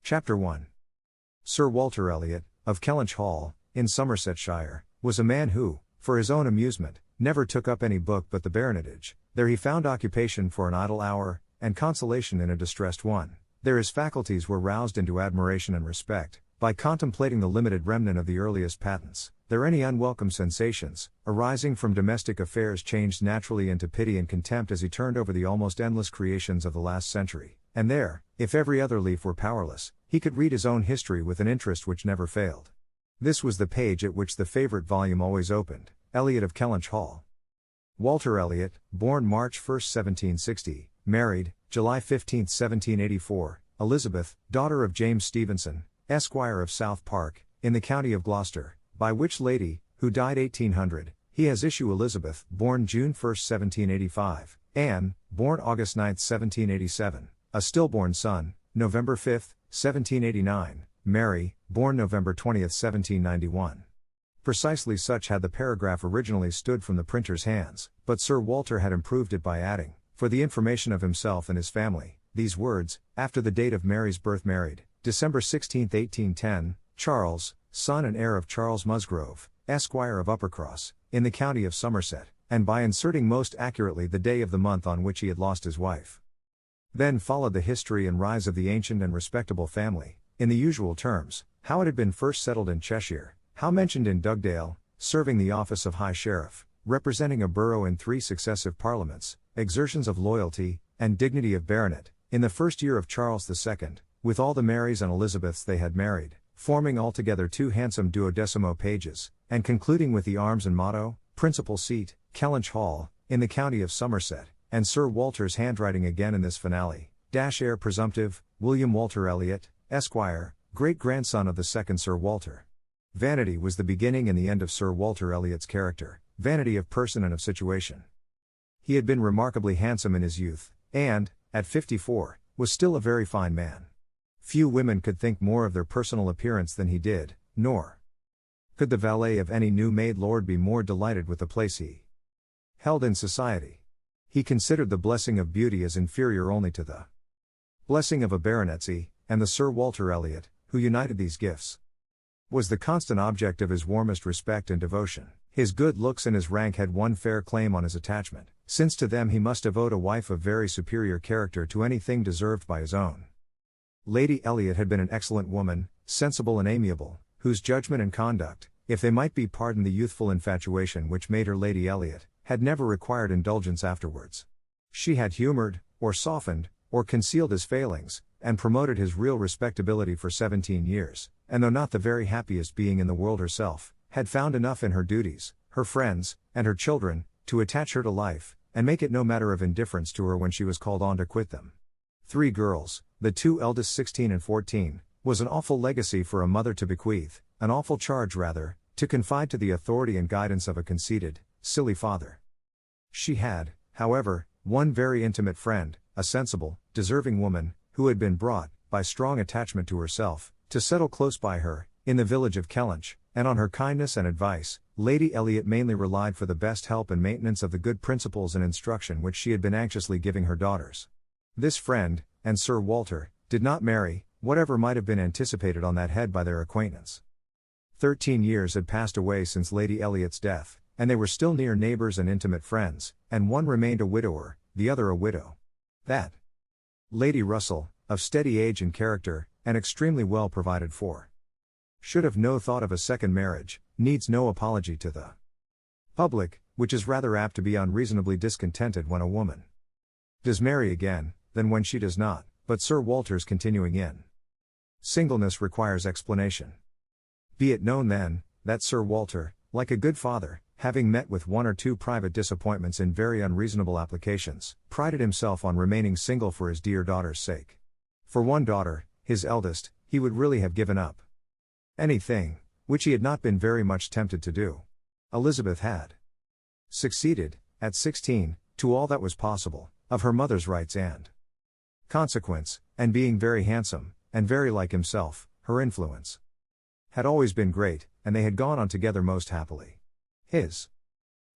Chapter 1. Sir Walter Elliot, of Kellynch Hall, in Somersetshire, was a man who, for his own amusement, never took up any book but the baronetage. There he found occupation for an idle hour, and consolation in a distressed one. There his faculties were roused into admiration and respect, by contemplating the limited remnant of the earliest patents. There any unwelcome sensations, arising from domestic affairs changed naturally into pity and contempt as he turned over the almost endless creations of the last century. And there, if every other leaf were powerless, he could read his own history with an interest which never failed. This was the page at which the favorite volume always opened. Elliot of Kellynch Hall. Walter Elliot, born March 1, 1760, married, July 15, 1784, Elizabeth, daughter of James Stevenson, Esquire of South Park, in the county of Gloucester, by which lady, who died 1800, he has issue Elizabeth, born June 1, 1785, Anne, born August 9, 1787, a stillborn son, November 5, 1789, Mary, born November 20, 1791. Precisely such had the paragraph originally stood from the printer's hands, but Sir Walter had improved it by adding, for the information of himself and his family, these words: after the date of Mary's birth married, December 16, 1810, Charles, son and heir of Charles Musgrove, Esquire of Uppercross, in the county of Somerset, and by inserting most accurately the day of the month on which he had lost his wife. Then followed the history and rise of the ancient and respectable family, in the usual terms, how it had been first settled in Cheshire, how mentioned in Dugdale, serving the office of High Sheriff, representing a borough in 3 successive parliaments, exertions of loyalty, and dignity of baronet, in the first year of Charles II, with all the Marys and Elizabeths they had married, forming altogether 2 handsome 12 pages, and concluding with the arms and motto, principal seat, Kellynch Hall, in the county of Somerset, and Sir Walter's handwriting again in this finale, heir presumptive, William Walter Elliot, Esquire, great-grandson of the second Sir Walter. Vanity was the beginning and the end of Sir Walter Elliot's character, vanity of person and of situation. He had been remarkably handsome in his youth, and, at 54, was still a very fine man. Few women could think more of their personal appearance than he did, nor could the valet of any new-made lord be more delighted with the place he held in society. He considered the blessing of beauty as inferior only to the blessing of a baronetcy, and the Sir Walter Elliot, who united these gifts, was the constant object of his warmest respect and devotion. His good looks and his rank had one fair claim on his attachment, since to them he must have owed a wife of very superior character to anything deserved by his own. Lady Elliot had been an excellent woman, sensible and amiable, whose judgment and conduct, if they might be pardoned the youthful infatuation which made her Lady Elliot, had never required indulgence afterwards. She had humored, or softened, or concealed his failings, and promoted his real respectability for 17 years, and though not the very happiest being in the world herself, had found enough in her duties, her friends, and her children, to attach her to life, and make it no matter of indifference to her when she was called on to quit them. 3 girls, the 2 eldest 16 and 14, was an awful legacy for a mother to bequeath, an awful charge rather, to confide to the authority and guidance of a conceited, silly father. She had, however, one very intimate friend, a sensible, deserving woman, who had been brought, by strong attachment to herself, to settle close by her, in the village of Kellynch, and on her kindness and advice, Lady Elliot mainly relied for the best help and maintenance of the good principles and instruction which she had been anxiously giving her daughters. This friend, and Sir Walter, did not marry, whatever might have been anticipated on that head by their acquaintance. 13 years had passed away since Lady Elliot's death, and they were still near neighbors and intimate friends, and one remained a widower, the other a widow. That Lady Russell, of steady age and character, and extremely well provided for, should have no thought of a second marriage, needs no apology to the public, which is rather apt to be unreasonably discontented when a woman does marry again, than when she does not, but Sir Walter's continuing in singleness requires explanation. Be it known then, that Sir Walter, like a good father, having met with 1 or 2 private disappointments in very unreasonable applications, prided himself on remaining single for his dear daughter's sake. For one daughter, his eldest, he would really have given up anything, which he had not been very much tempted to do. Elizabeth had succeeded, at 16, to all that was possible, of her mother's rights and consequence, and being very handsome, and very like himself, her influence had always been great, and they had gone on together most happily. His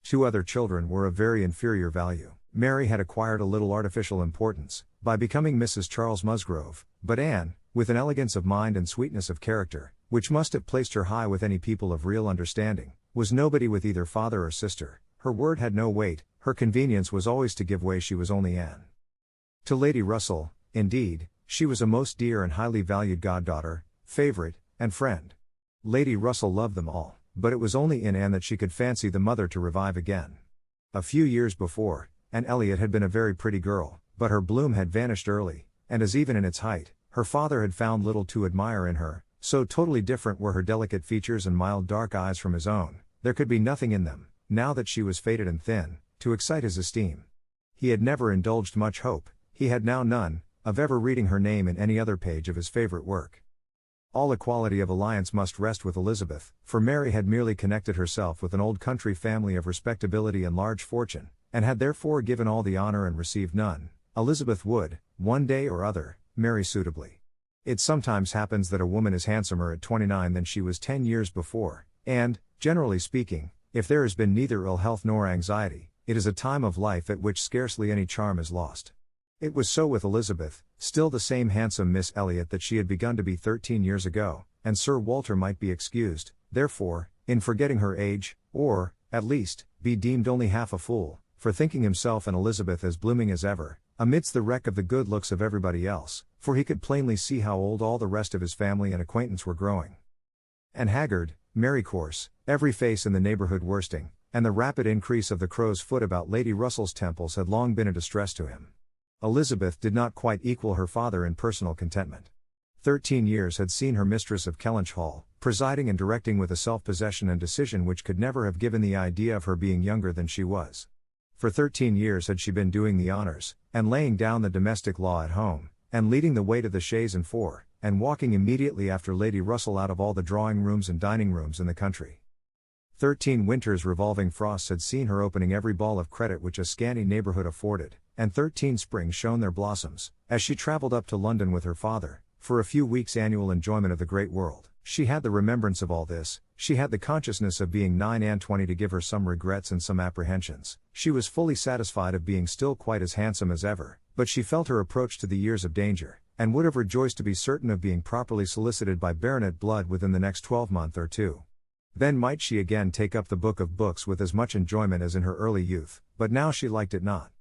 2 other children were of very inferior value. Mary had acquired a little artificial importance, by becoming Mrs. Charles Musgrove, but Anne, with an elegance of mind and sweetness of character, which must have placed her high with any people of real understanding, was nobody with either father or sister. Her word had no weight, her convenience was always to give way, she was only Anne. To Lady Russell, indeed, she was a most dear and highly valued goddaughter, favourite, and friend. Lady Russell loved them all, but it was only in Anne that she could fancy the mother to revive again. A few years before, Anne Elliot had been a very pretty girl, but her bloom had vanished early, and as even in its height, her father had found little to admire in her, so totally different were her delicate features and mild dark eyes from his own, there could be nothing in them, now that she was faded and thin, to excite his esteem. He had never indulged much hope, he had now none, of ever reading her name in any other page of his favourite work. All equality of alliance must rest with Elizabeth, for Mary had merely connected herself with an old country family of respectability and large fortune, and had therefore given all the honour and received none. Elizabeth would, one day or other, marry suitably. It sometimes happens that a woman is handsomer at 29 than she was 10 years before, and, generally speaking, if there has been neither ill health nor anxiety, it is a time of life at which scarcely any charm is lost. It was so with Elizabeth, still the same handsome Miss Elliot that she had begun to be 13 years ago, and Sir Walter might be excused, therefore, in forgetting her age, or, at least, be deemed only half a fool, for thinking himself and Elizabeth as blooming as ever, amidst the wreck of the good looks of everybody else, for he could plainly see how old all the rest of his family and acquaintance were growing. And haggard, merry course, every face in the neighbourhood worsting, and the rapid increase of the crow's foot about Lady Russell's temples had long been a distress to him. Elizabeth did not quite equal her father in personal contentment. 13 years had seen her mistress of Kellynch Hall, presiding and directing with a self-possession and decision which could never have given the idea of her being younger than she was. For 13 years had she been doing the honours, and laying down the domestic law at home, and leading the way to the chaise and four, and walking immediately after Lady Russell out of all the drawing-rooms and dining-rooms in the country. 13 winters' revolving frosts had seen her opening every ball of credit which a scanty neighbourhood afforded, and 13 springs shone their blossoms, as she travelled up to London with her father, for a few weeks' annual enjoyment of the great world. She had the remembrance of all this, she had the consciousness of being 9 and 20 to give her some regrets and some apprehensions, she was fully satisfied of being still quite as handsome as ever, but she felt her approach to the years of danger, and would have rejoiced to be certain of being properly solicited by baronet blood within the next 12-month or two. Then might she again take up the book of books with as much enjoyment as in her early youth, but now she liked it not.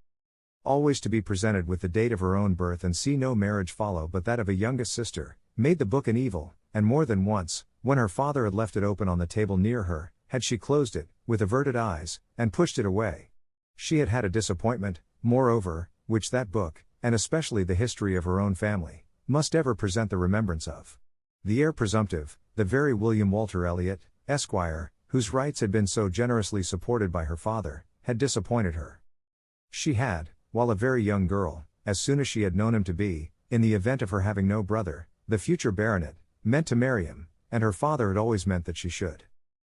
Always to be presented with the date of her own birth and see no marriage follow but that of a youngest sister, made the book an evil, and more than once, when her father had left it open on the table near her, had she closed it, with averted eyes, and pushed it away. She had had a disappointment, moreover, which that book, and especially the history of her own family, must ever present the remembrance of. The heir presumptive, the very William Walter Elliot, Esquire, whose rights had been so generously supported by her father, had disappointed her. She had, while a very young girl, as soon as she had known him to be, in the event of her having no brother, the future baronet, meant to marry him, and her father had always meant that she should.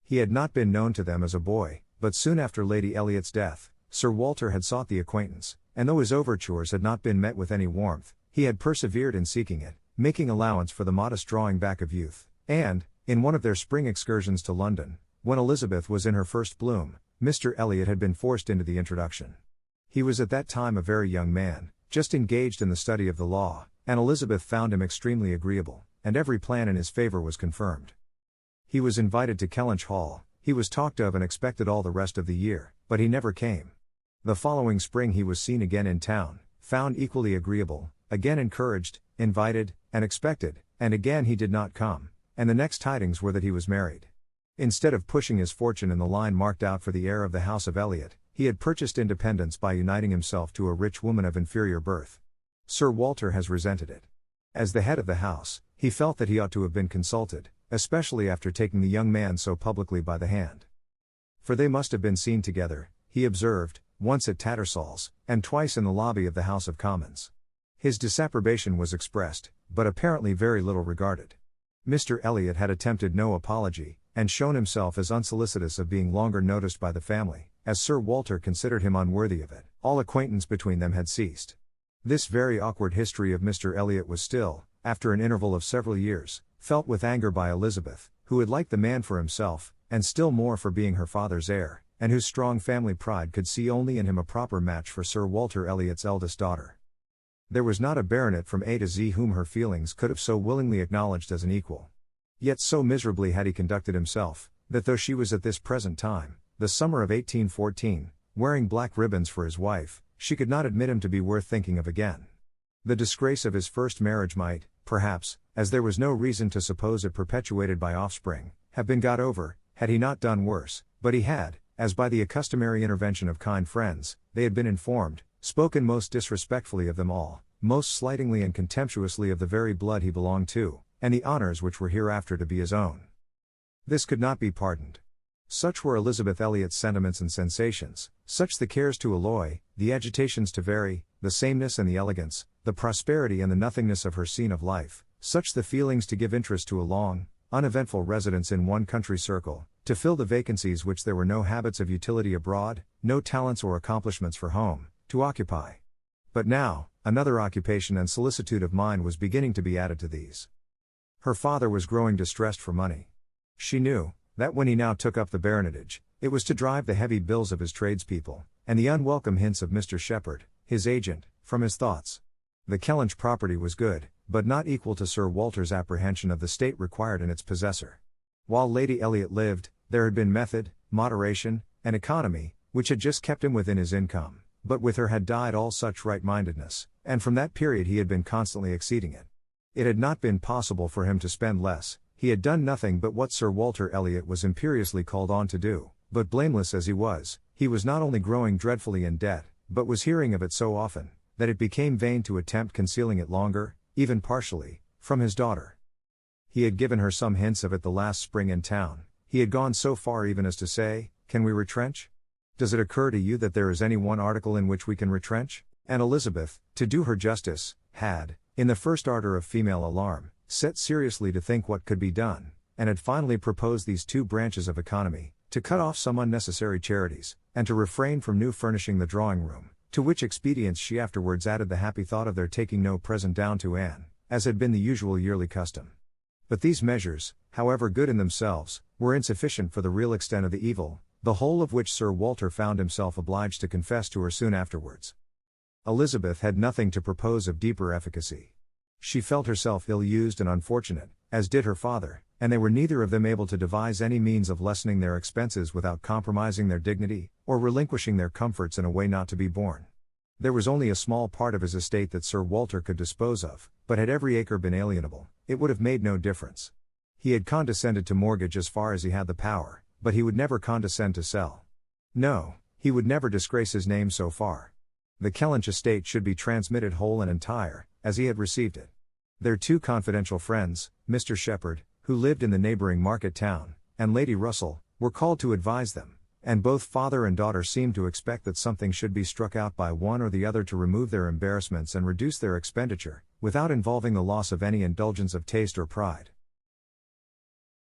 He had not been known to them as a boy, but soon after Lady Elliot's death, Sir Walter had sought the acquaintance, and though his overtures had not been met with any warmth, he had persevered in seeking it, making allowance for the modest drawing back of youth, and, in one of their spring excursions to London, when Elizabeth was in her first bloom, Mr. Elliot had been forced into the introduction. He was at that time a very young man, just engaged in the study of the law, and Elizabeth found him extremely agreeable, and every plan in his favour was confirmed. He was invited to Kellynch Hall, he was talked of and expected all the rest of the year, but he never came. The following spring he was seen again in town, found equally agreeable, again encouraged, invited, and expected, and again he did not come, and the next tidings were that he was married. Instead of pushing his fortune in the line marked out for the heir of the house of Elliot, he had purchased independence by uniting himself to a rich woman of inferior birth. Sir Walter has resented it. As the head of the house, he felt that he ought to have been consulted, especially after taking the young man so publicly by the hand. For they must have been seen together, he observed, once at Tattersall's, and twice in the lobby of the House of Commons. His disapprobation was expressed, but apparently very little regarded. Mr. Elliot had attempted no apology, and shown himself as unsolicitous of being longer noticed by the family, as Sir Walter considered him unworthy of it. All acquaintance between them had ceased. This very awkward history of Mr. Elliot was still, after an interval of several years, felt with anger by Elizabeth, who had liked the man for himself, and still more for being her father's heir, and whose strong family pride could see only in him a proper match for Sir Walter Elliot's eldest daughter. There was not a baronet from A to Z whom her feelings could have so willingly acknowledged as an equal. Yet so miserably had he conducted himself, that though she was at this present time, the summer of 1814, wearing black ribbons for his wife, she could not admit him to be worth thinking of again. The disgrace of his first marriage might, perhaps, as there was no reason to suppose it perpetuated by offspring, have been got over, had he not done worse, but he had, as by the customary intervention of kind friends, they had been informed, spoken most disrespectfully of them all, most slightingly and contemptuously of the very blood he belonged to, and the honors which were hereafter to be his own. This could not be pardoned. Such were Elizabeth Elliot's sentiments and sensations, such the cares to alloy, the agitations to vary, the sameness and the elegance, the prosperity and the nothingness of her scene of life, such the feelings to give interest to a long, uneventful residence in one country circle, to fill the vacancies which there were no habits of utility abroad, no talents or accomplishments for home, to occupy. But now, another occupation and solicitude of mind was beginning to be added to these. Her father was growing distressed for money. She knew that when he now took up the baronetage, it was to drive the heavy bills of his tradespeople, and the unwelcome hints of Mr. Shepherd, his agent, from his thoughts. The Kellynch property was good, but not equal to Sir Walter's apprehension of the state required in its possessor. While Lady Elliot lived, there had been method, moderation, and economy, which had just kept him within his income, but with her had died all such right-mindedness, and from that period he had been constantly exceeding it. It had not been possible for him to spend less, he had done nothing but what Sir Walter Elliot was imperiously called on to do, but blameless as he was not only growing dreadfully in debt, but was hearing of it so often, that it became vain to attempt concealing it longer, even partially, from his daughter. He had given her some hints of it the last spring in town, he had gone so far even as to say, "Can we retrench? Does it occur to you that there is any one article in which we can retrench?" And Elizabeth, to do her justice, had, in the first ardor of female alarm, set seriously to think what could be done, and had finally proposed these two branches of economy, to cut off some unnecessary charities, and to refrain from new furnishing the drawing-room, to which expedients she afterwards added the happy thought of their taking no present down to Anne, as had been the usual yearly custom. But these measures, however good in themselves, were insufficient for the real extent of the evil, the whole of which Sir Walter found himself obliged to confess to her soon afterwards. Elizabeth had nothing to propose of deeper efficacy. She felt herself ill-used and unfortunate, as did her father, and they were neither of them able to devise any means of lessening their expenses without compromising their dignity, or relinquishing their comforts in a way not to be borne. There was only a small part of his estate that Sir Walter could dispose of, but had every acre been alienable, it would have made no difference. He had condescended to mortgage as far as he had the power, but he would never condescend to sell. No, he would never disgrace his name so far. The Kellynch estate should be transmitted whole and entire, as he had received it. Their two confidential friends, Mr. Shepherd, who lived in the neighboring market town, and Lady Russell, were called to advise them, and both father and daughter seemed to expect that something should be struck out by one or the other to remove their embarrassments and reduce their expenditure, without involving the loss of any indulgence of taste or pride.